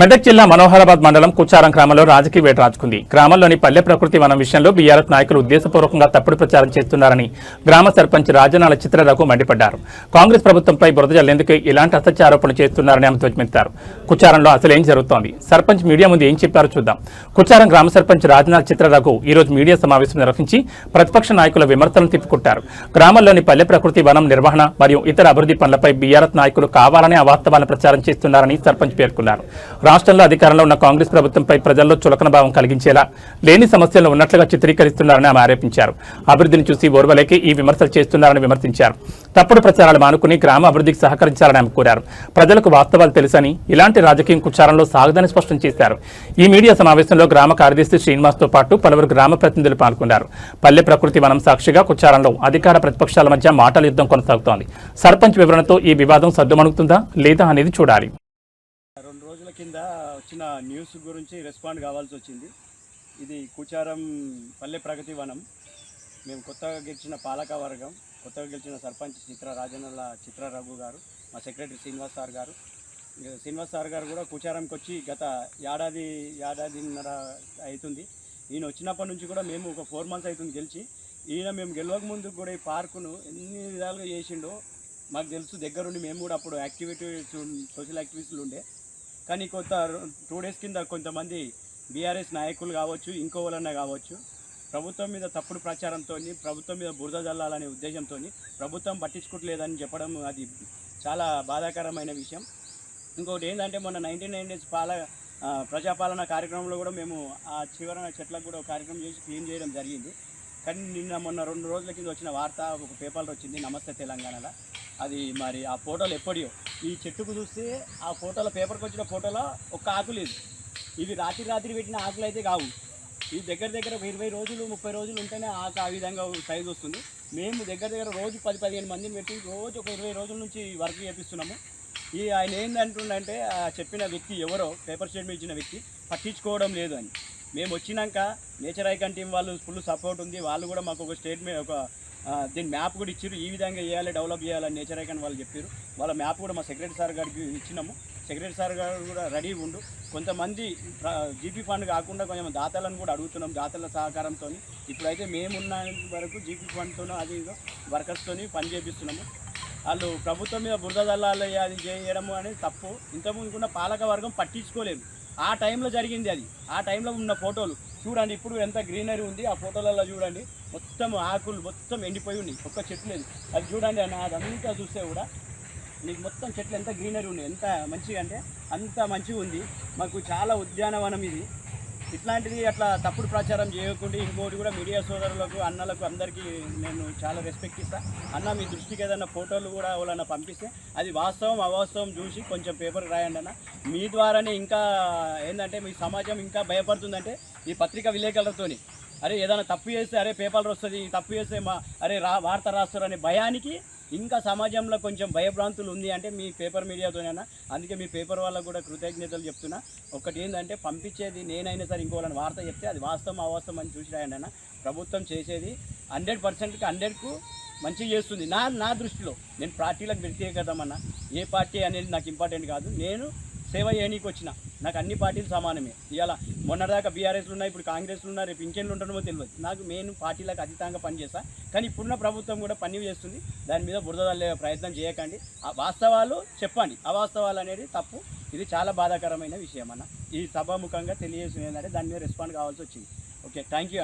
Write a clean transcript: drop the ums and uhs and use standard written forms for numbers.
మెదక్ జిల్లా మనోహరాబాద్ మండలం కుచారం గ్రామంలో రాజకీయ వేట రాజుకుంది. గ్రామంలోని పల్లె ప్రకృతి వనం విషయంలో బీఆర్ఎస్ నాయకులు ఉద్దేశపూర్వకంగా తప్పుడు ప్రచారం చేస్తున్నారని గ్రామ సర్పంచ్ రాజనాల చిత్రరఘు మండిపడ్డారు. కాంగ్రెస్ ప్రభుత్వంపై బురద జల్లేందుకు ఇలాంటి అసత్య ఆరోపణలు చేస్తున్నారని ఆమె ధ్వజమెత్తారు. కుచారంలో అసలేం జరుగుతోంది, సర్పంచ్ మీడియా ముందు ఏం చెప్పారో చూద్దాం. కుచారం గ్రామ సర్పంచ్ రాజనాల చిత్రరఘు ఈ రోజు మీడియా సమావేశం నిర్వహించి ప్రతిపక్ష నాయకుల విమర్శలను తిప్పుకొట్టారు. గ్రామంలోని పల్లె ప్రకృతి వనం నిర్వహణ మరియు ఇతర అభివృద్ధి పనులపై బీఆర్ఎస్ నాయకులు కావాలనే అవాస్తవాలను ప్రచారం చేస్తున్నారని సర్పంచ్ పేర్కొన్నారు. రాష్ట్రంలో అధికారంలో ఉన్న కాంగ్రెస్ ప్రభుత్వంపై ప్రజల్లో చులకన భావం కలిగించేలా లేని సమస్యలు ఉన్నట్లుగా చిత్రీకరిస్తున్నారని ఆమె ఆరోపించారు. అభివృద్ధిని చూసి ఓర్వలేకే ఈ విమర్శలు చేస్తున్నారని విమర్శించారు. తప్పుడు ప్రచారాలు మానుకుని గ్రామ అభివృద్ధికి సహకరించాలని ఆమె కోరారు. ప్రజలకు వాస్తవాలు తెలుసని, ఇలాంటి రాజకీయం కుచారంలో సాగదని స్పష్టం చేశారు. ఈ మీడియా సమావేశంలో గ్రామ కార్యదర్శి శ్రీనివాస్తో పాటు పలువురు గ్రామ ప్రతినిధులు పాల్గొన్నారు. పల్లె ప్రకృతి వనం సాక్షిగా కుచారంలో అధికార ప్రతిపక్షాల మధ్య మాటల యుద్ధం కొనసాగుతోంది. సర్పంచ్ వివరణతో ఈ వివాదం సద్దుమణుగుతుందా లేదా అనేది చూడాలి. 2 రోజుల కింద వచ్చిన న్యూస్ గురించి రెస్పాండ్ కావాల్సి వచ్చింది. ఇది కుచారం పల్లె ప్రగతి వనం. మేము కొత్తగా గెలిచిన పాలక వర్గం, కొత్తగా గెలిచిన సర్పంచ్ రాజనల్ల చిత్రరఘు గారు, మా సెక్రటరీ శ్రీనివాస్ సార్ గారు కూడా కుచారంకి వచ్చి గత ఏడాదిన్నర అవుతుంది. ఈయన వచ్చినప్పటి నుంచి కూడా మేము ఒక 4 months అవుతుంది గెలిచి. మేము గెలవక ముందు కూడా ఈ పార్కును ఎన్ని విధాలుగా చేసిండో మాకు తెలుసు. దగ్గరుండి మేము కూడా అప్పుడు సోషల్ యాక్టివిటీలు ఉండే. కానీ 2 days కింద కొంతమంది బీఆర్ఎస్ నాయకులు కావచ్చు, ఇంకోవాలన్నా కావచ్చు, ప్రభుత్వం మీద తప్పుడు ప్రచారంతో, ప్రభుత్వం మీద బురద జల్లాలనే ఉద్దేశంతో ప్రభుత్వం పట్టించుకోవట్లేదని చెప్పడం అది చాలా బాధాకరమైన విషయం. ఇంకోటి ఏంటంటే మొన్న 99 days ప్రజాపాలన కార్యక్రమంలో కూడా మేము ఆ చివరన చెట్లకు కూడా ఒక కార్యక్రమం చేసి క్లీన్ చేయడం జరిగింది. కానీ మొన్న 2 రోజుల కింద వచ్చిన వార్త ఒక పేపర్లో వచ్చింది, నమస్తే తెలంగాణలో. అది మరి ఆ ఫోటోలు ఎప్పటియో ఈ చెట్టుకు చూస్తే ఆ ఫోటోలో, పేపర్కి వచ్చిన ఫోటోలో ఒక్క ఆకు లేదు. ఇవి రాత్రి పెట్టిన ఆకులు అయితే కావు. ఈ దగ్గర 20 రోజులు 30 రోజులు ఉంటేనే ఆకు ఆ విధంగా సైజు వస్తుంది. మేము దగ్గర రోజు 10-15 మందిని పెట్టి రోజు ఒక 20 రోజుల నుంచి వర్క్ చేపిస్తున్నాము. ఆయన ఏంటంటుండంటే చెప్పిన వ్యక్తి ఎవరో, పేపర్ స్టేట్మెంట్ ఇచ్చిన వ్యక్తి పట్టించుకోవడం లేదు అని. మేము వచ్చినాక నేచర్ ఐకాన్ టీం వాళ్ళు ఫుల్ సపోర్ట్ ఉంది. వాళ్ళు కూడా మాకు ఒక స్టేట్మెంట్, దీని మ్యాప్ కూడా ఇచ్చారు. ఈ విధంగా చేయాలి, డెవలప్ చేయాలని నేచర్ ఐకాన్ వాళ్ళు చెప్పారు. వాళ్ళ మ్యాప్ కూడా మా సెక్రటరీ సార్ గారికి ఇచ్చినాము. సెక్రటరీ సార్ గారు కూడా రెడీ ఉండు. కొంతమంది జీపీ ఫండ్ కాకుండా కొంచెం దాతలను కూడా అడుగుతున్నాం, దాతల సహకారంతో. ఇప్పుడైతే మేమున్న వరకు జీపీ ఫండ్తోనూ అది వర్కర్స్తో పని చేపిస్తున్నాము. వాళ్ళు ప్రభుత్వం మీద బురద జల్లాలి అది చేయడము అనేది తప్పు. ఇంతకుముందు ఉన్న పాలక వర్గం పట్టించుకోలేదు. ఆ టైంలో జరిగింది అది. ఆ టైంలో ఉన్న ఫోటోలు చూడండి, ఇప్పుడు ఎంత గ్రీనరీ ఉంది. ఆ ఫోటోలలో చూడండి, మొత్తం ఆకులు మొత్తం ఎండిపోయి ఉన్నాయి, ఒక్క చెట్టు లేదు. అది చూడండి అన్న, అదంతా చూస్తే కూడా మీకు మొత్తం చెట్లు ఎంత గ్రీనరీ ఉన్నాయి, ఎంత మంచిగా అంటే అంత మంచిగా ఉంది. మాకు చాలా ఉద్యానవనం ఇది. ఇట్లాంటిది అట్లా తప్పుడు ప్రచారం చేయకుండా ఇంకోటి కూడా మీడియా సోదరులకు, అన్నలకు అందరికీ నేను చాలా రెస్పెక్ట్ ఇస్తాను. అన్న మీ దృష్టికి ఏదైనా ఫోటోలు కూడా ఎవరైనా పంపిస్తే అది వాస్తవం అవాస్తవం చూసి కొంచెం పేపర్ రాయండి అన్న. మీ ద్వారానే ఇంకా ఏంటంటే మీ సమాజం ఇంకా భయపడుతుందంటే ఈ పత్రికా విలేకరులతోని. అరే ఏదైనా తప్పు చేస్తే అరే పేపర్లు వస్తుంది, తప్పు చేస్తే వార్త రాస్తారు అనే భయానికి ఇంకా సమాజంలో కొంచెం భయభ్రాంతులు ఉంది అంటే మీ పేపర్ మీడియాతోనైనా. అందుకే మీ పేపర్ వాళ్ళకు కూడా కృతజ్ఞతలు చెప్తున్నా. ఒకటి ఏంటంటే పంపించేది నేనైనా సరే ఇంకోవాలని వార్త చెప్తే అది వాస్తవం అవాస్తవం అని చూసి రాయండి అన్న. ప్రభుత్వం చేసేది 100%కి 100కు మంచిగా చేస్తుంది నా దృష్టిలో. నేను పార్టీలకు వ్యక్తిగతమన్నా, ఏ పార్టీ అనేది నాకు ఇంపార్టెంట్ కాదు. నేను సేవ చేయనీకి వచ్చిన, నాకు అన్ని పార్టీలు సమానమే. ఇవాళ మొన్నదాకా బీఆర్ఎస్లు ఉన్నాయి, ఇప్పుడు కాంగ్రెస్లు ఉన్నారు, రేపు ఇంకెన్లు ఉంటామో తెలియదు. నాకు మెయిన్ పార్టీలకు అతీతంగా పనిచేస్తా. కానీ ఇప్పుడున్న ప్రభుత్వం కూడా పని చేస్తుంది. దాని మీద బురద చల్లే ప్రయత్నం చేయకండి. ఆ వాస్తవాలు చెప్పండి, అవాస్తవాలు అనేది తప్పు. ఇది చాలా బాధాకరమైన విషయం అన్న. ఈ సభాముఖంగా తెలియజేసింది ఏంటంటే దాని మీద రెస్పాండ్ కావాల్సి వచ్చింది. Okay, thank you.